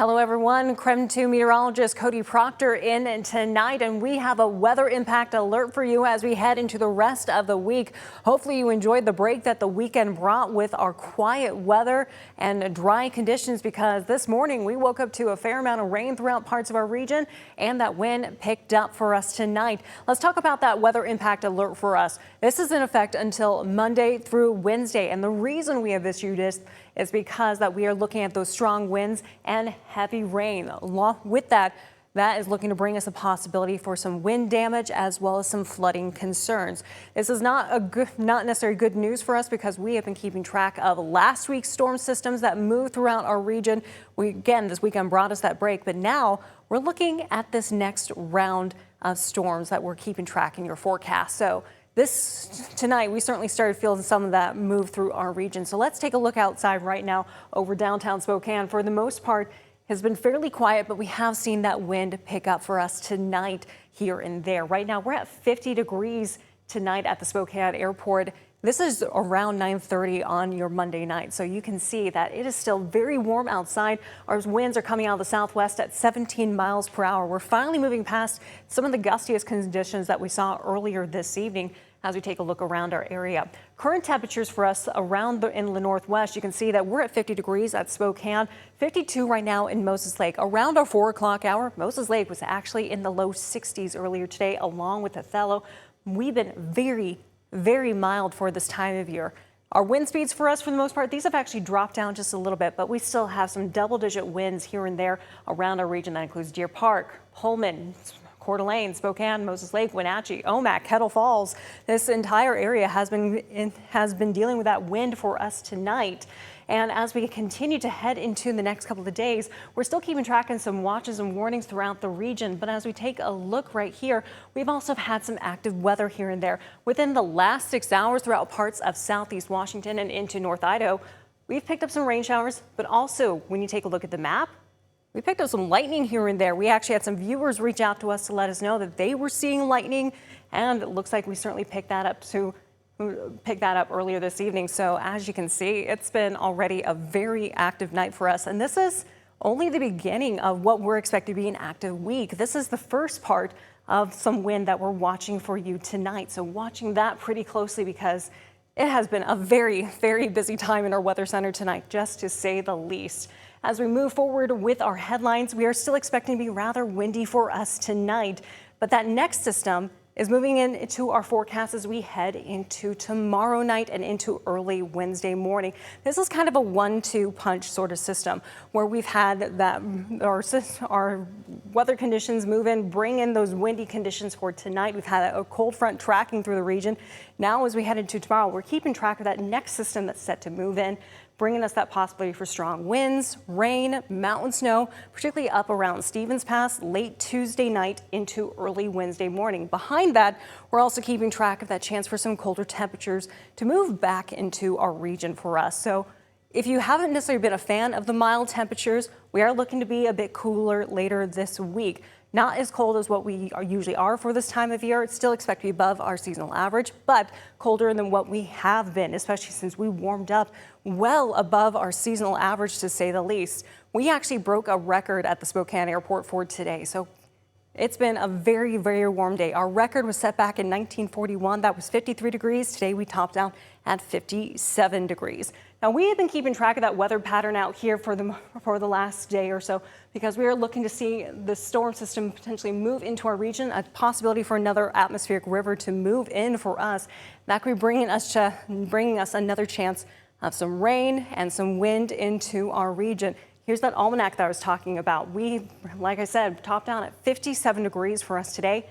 Hello everyone, KREM 2 meteorologist Cody Proctor in tonight, and we have a weather impact alert for you as we head into the rest of the week. Hopefully you enjoyed the break that the weekend brought with our quiet weather and dry conditions, because this morning we woke up to a fair amount of rain throughout parts of our region, and that wind picked up for us tonight. Let's talk about that weather impact alert for us. This is in effect until Monday through Wednesday, and the reason we have issued this is because that we are looking at those strong winds and heavy rain. Along with that is looking to bring us a possibility for some wind damage as well as some flooding concerns. This is not necessarily good news for us, because we have been keeping track of last week's storm systems that moved throughout our region. This weekend brought us that break, but now we're looking at this next round of storms that we're keeping track in your forecast. So tonight, we certainly started feeling some of that move through our region. So let's take a look outside right now over downtown Spokane. For the most part, has been fairly quiet, but we have seen that wind pick up for us tonight here and there. Right now, we're at 50 degrees tonight at the Spokane Airport. This is around 9:30 on your Monday night, so you can see that it is still very warm outside. Our winds are coming out of the southwest at 17 miles per hour. We're finally moving past some of the gustiest conditions that we saw earlier this evening. As we take a look around our area, current temperatures for us around in the northwest, you can see that we're at 50 degrees at Spokane, 52 right now in Moses Lake. Around our 4 o'clock hour, Moses Lake was actually in the low 60s earlier today, along with Othello. We've been very, very mild for this time of year. Our wind speeds for us, for the most part, these have actually dropped down just a little bit, but we still have some double-digit winds here and there around our region. That includes Deer Park, Pullman, Coeur d'Alene, Spokane, Moses Lake, Wenatchee, Omak, Kettle Falls. This entire area has been dealing with that wind for us tonight. And as we continue to head into the next couple of days, we're still keeping track of some watches and warnings throughout the region. But as we take a look right here, we've also had some active weather here and there. Within the last 6 hours throughout parts of southeast Washington and into North Idaho, we've picked up some rain showers, but also when you take a look at the map, we picked up some lightning here and there. We actually had some viewers reach out to us to let us know that they were seeing lightning, and it looks like we certainly picked that up earlier this evening. So as you can see, it's been already a very active night for us, and this is only the beginning of what we're expecting to be an active week. This is the first part of some wind that we're watching for you tonight. So watching that pretty closely, because it has been a very, very busy time in our weather center tonight, just to say the least. As we move forward with our headlines, we are still expecting to be rather windy for us tonight, but that next system is moving into our forecast as we head into tomorrow night and into early Wednesday morning. This is kind of a 1-2 punch sort of system, where we've had that our weather conditions move in, bring in those windy conditions for tonight. We've had a cold front tracking through the region. Now as we head into tomorrow, we're keeping track of that next system that's set to move in, bringing us that possibility for strong winds, rain, mountain snow, particularly up around Stevens Pass late Tuesday night into early Wednesday morning. Behind that, we're also keeping track of that chance for some colder temperatures to move back into our region for us. So if you haven't necessarily been a fan of the mild temperatures, we are looking to be a bit cooler later this week. Not as cold as what we usually are for this time of year. It's still expected to be above our seasonal average, but colder than what we have been, especially since we warmed up well above our seasonal average, to say the least. We actually broke a record at the Spokane Airport for today. So it's been a very, very warm day. Our record was set back in 1941. That was 53 degrees. Today we topped out at 57 degrees. Now, we have been keeping track of that weather pattern out here for the last day or so, because we are looking to see the storm system potentially move into our region, a possibility for another atmospheric river to move in for us. That could be bringing us another chance of some rain and some wind into our region. Here's that almanac that I was talking about. We, like I said, topped down at 57 degrees for us today.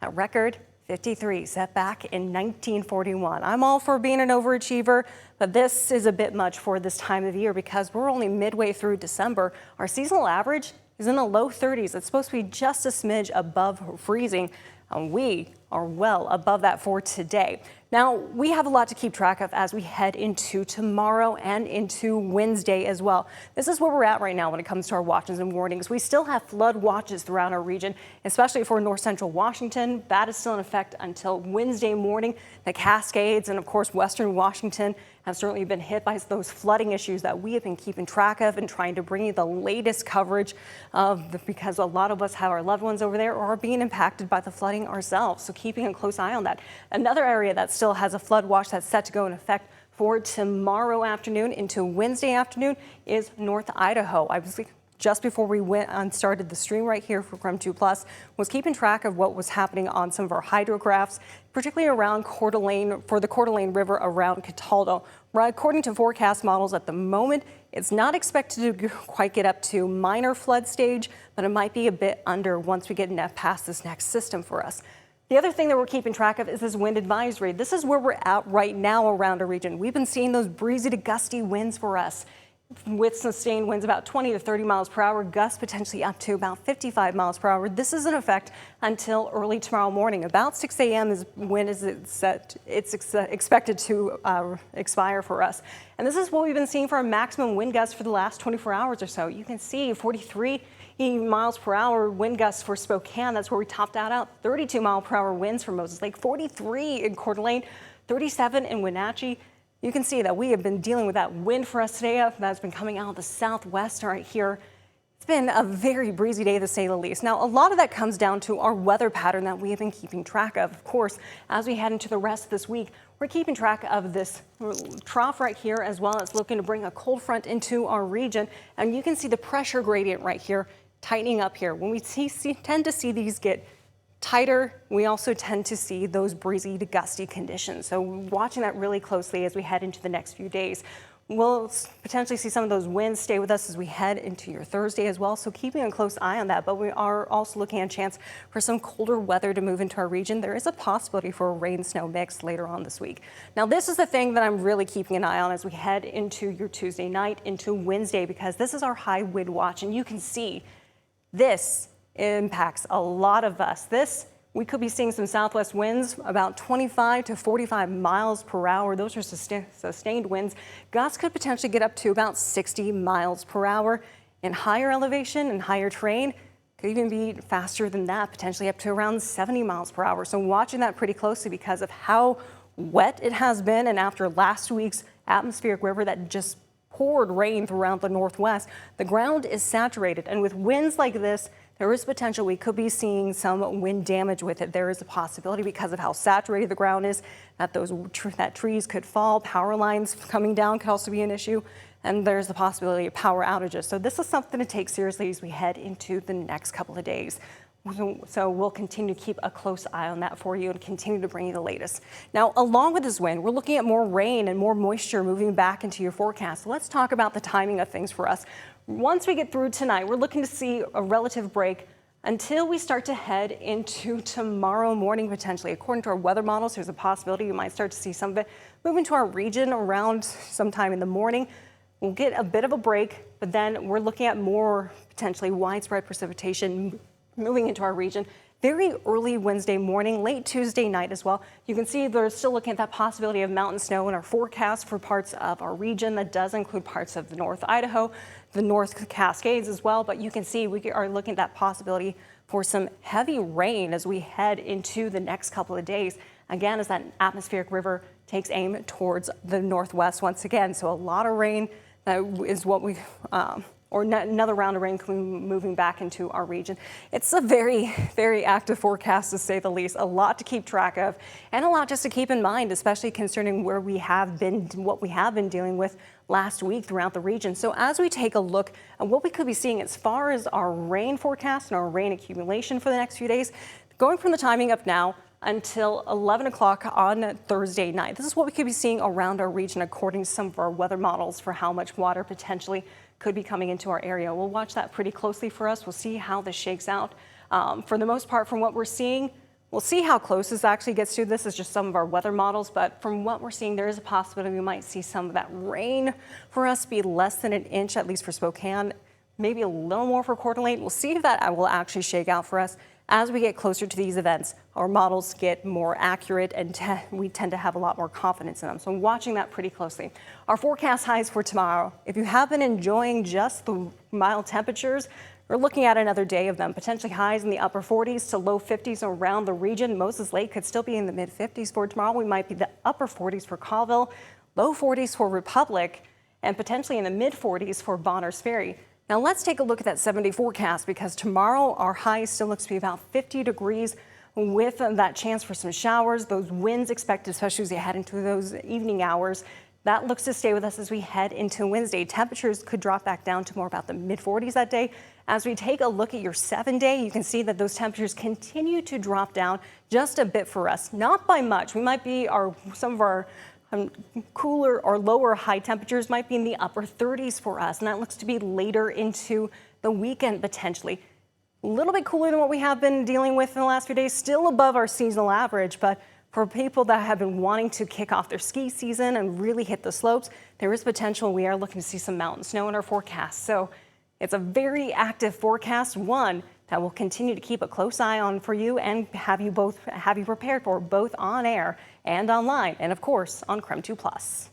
That record, 53, set back in 1941. I'm all for being an overachiever, but this is a bit much for this time of year, because we're only midway through December. Our seasonal average is in the low 30s. It's supposed to be just a smidge above freezing. And we are well above that for today. Now, we have a lot to keep track of as we head into tomorrow and into Wednesday as well. This is where we're at right now when it comes to our watches and warnings. We still have flood watches throughout our region, especially for north central Washington. That is still in effect until Wednesday morning. The Cascades and, of course, western Washington have certainly been hit by those flooding issues that we have been keeping track of and trying to bring you the latest coverage of because a lot of us have our loved ones over there or are being impacted by the flooding ourselves. So keeping a close eye on that. Another area that still has a flood watch that's set to go in effect for tomorrow afternoon into Wednesday afternoon is North Idaho. I was just before we went and started the stream right here for KREM 2 Plus, was keeping track of what was happening on some of our hydrographs, particularly around Coeur d'Alene, for the Coeur d'Alene River around Cataldo. According to forecast models at the moment, it's not expected to quite get up to minor flood stage, but it might be a bit under once we get past this next system for us. The other thing that we're keeping track of is this wind advisory. This is where we're at right now around our region. We've been seeing those breezy to gusty winds for us, with sustained winds about 20 to 30 miles per hour, gusts potentially up to about 55 miles per hour. This is in effect until early tomorrow morning. About 6 a.m. is when it's expected to expire for us. And this is what we've been seeing for our maximum wind gusts for the last 24 hours or so. You can see 43 miles per hour wind gusts for Spokane. That's where we topped out. 32 mile per hour winds for Moses Lake, 43 in Coeur d'Alene, 37 in Wenatchee. You can see that we have been dealing with that wind for us today that's been coming out of the southwest right here. It's been a very breezy day to say the least. Now, a lot of that comes down to our weather pattern that we have been keeping track of. Of course, as we head into the rest of this week, we're keeping track of this trough right here, as well as looking to bring a cold front into our region. And you can see the pressure gradient right here tightening up here. When we tend to see these get tighter, we also tend to see those breezy to gusty conditions. So watching that really closely as we head into the next few days. We'll potentially see some of those winds stay with us as we head into your Thursday as well. So keeping a close eye on that, but we are also looking at a chance for some colder weather to move into our region. There is a possibility for a rain-snow mix later on this week. Now, this is the thing that I'm really keeping an eye on as we head into your Tuesday night, into Wednesday, because this is our high wind watch, and you can see this impacts a lot of us. We could be seeing some southwest winds about 25 to 45 miles per hour. Those are sustained winds. Gusts could potentially get up to about 60 miles per hour. In higher elevation and higher terrain, could even be faster than that, potentially up to around 70 miles per hour. So watching that pretty closely because of how wet it has been, and after last week's atmospheric river that just poured rain throughout the northwest, the ground is saturated, and with winds like this, there is potential we could be seeing some wind damage with it. There is a possibility because of how saturated the ground is that trees could fall, power lines coming down could also be an issue, and there's the possibility of power outages. So this is something to take seriously as we head into the next couple of days. So we'll continue to keep a close eye on that for you and continue to bring you the latest. Now, along with this wind, we're looking at more rain and more moisture moving back into your forecast. So let's talk about the timing of things for us. Once we get through tonight, we're looking to see a relative break until we start to head into tomorrow morning, potentially. According to our weather models, there's a possibility you might start to see some of it move into our region around sometime in the morning. We'll get a bit of a break, but then we're looking at more potentially widespread precipitation moving into our region very early Wednesday morning, late Tuesday night as well. You can see they're still looking at that possibility of mountain snow in our forecast for parts of our region. That does include parts of the North Idaho, the North Cascades as well. But you can see we are looking at that possibility for some heavy rain as we head into the next couple of days. Again, as that atmospheric river takes aim towards the northwest once again. So a lot of rain, that is what we or another round of rain moving back into our region. It's a very, very active forecast, to say the least. A lot to keep track of and a lot just to keep in mind, especially concerning what we have been dealing with last week throughout the region. So as we take a look at what we could be seeing as far as our rain forecast and our rain accumulation for the next few days, going from the timing of now until 11 o'clock on Thursday night. This is what we could be seeing around our region according to some of our weather models for how much water potentially could be coming into our area. We'll watch that pretty closely for us. We'll see how this shakes out. For the most part, from what we're seeing, we'll see how close this actually gets to. This is just some of our weather models, but from what we're seeing, there is a possibility we might see some of that rain for us be less than an inch, at least for Spokane. maybe a little more for Coeur d'Alene. We'll see if that will actually shake out for us. As we get closer to these events, our models get more accurate and we tend to have a lot more confidence in them. So I'm watching that pretty closely. Our forecast highs for tomorrow. If you have been enjoying just the mild temperatures, we're looking at another day of them. Potentially highs in the upper 40s to low 50s around the region. Moses Lake could still be in the mid 50s for tomorrow. We might be the upper 40s for Colville, low 40s for Republic, and potentially in the mid 40s for Bonners Ferry. Now let's take a look at that 7-day forecast, because tomorrow our high still looks to be about 50 degrees with that chance for some showers. Those winds expected, especially as you head into those evening hours. That looks to stay with us as we head into Wednesday. Temperatures could drop back down to more about the mid 40s that day. As we take a look at your 7-day, you can see that those temperatures continue to drop down just a bit for us, not by much. We might be some of our cooler or lower high temperatures might be in the upper 30s for us, and that looks to be later into the weekend potentially. A little bit cooler than what we have been dealing with in the last few days, still above our seasonal average, but for people that have been wanting to kick off their ski season and really hit the slopes, there is potential. We are looking to see some mountain snow in our forecast. So it's a very active forecast, one that will continue to keep a close eye on for you and have you prepared for both on air and online, and of course on KREM 2+.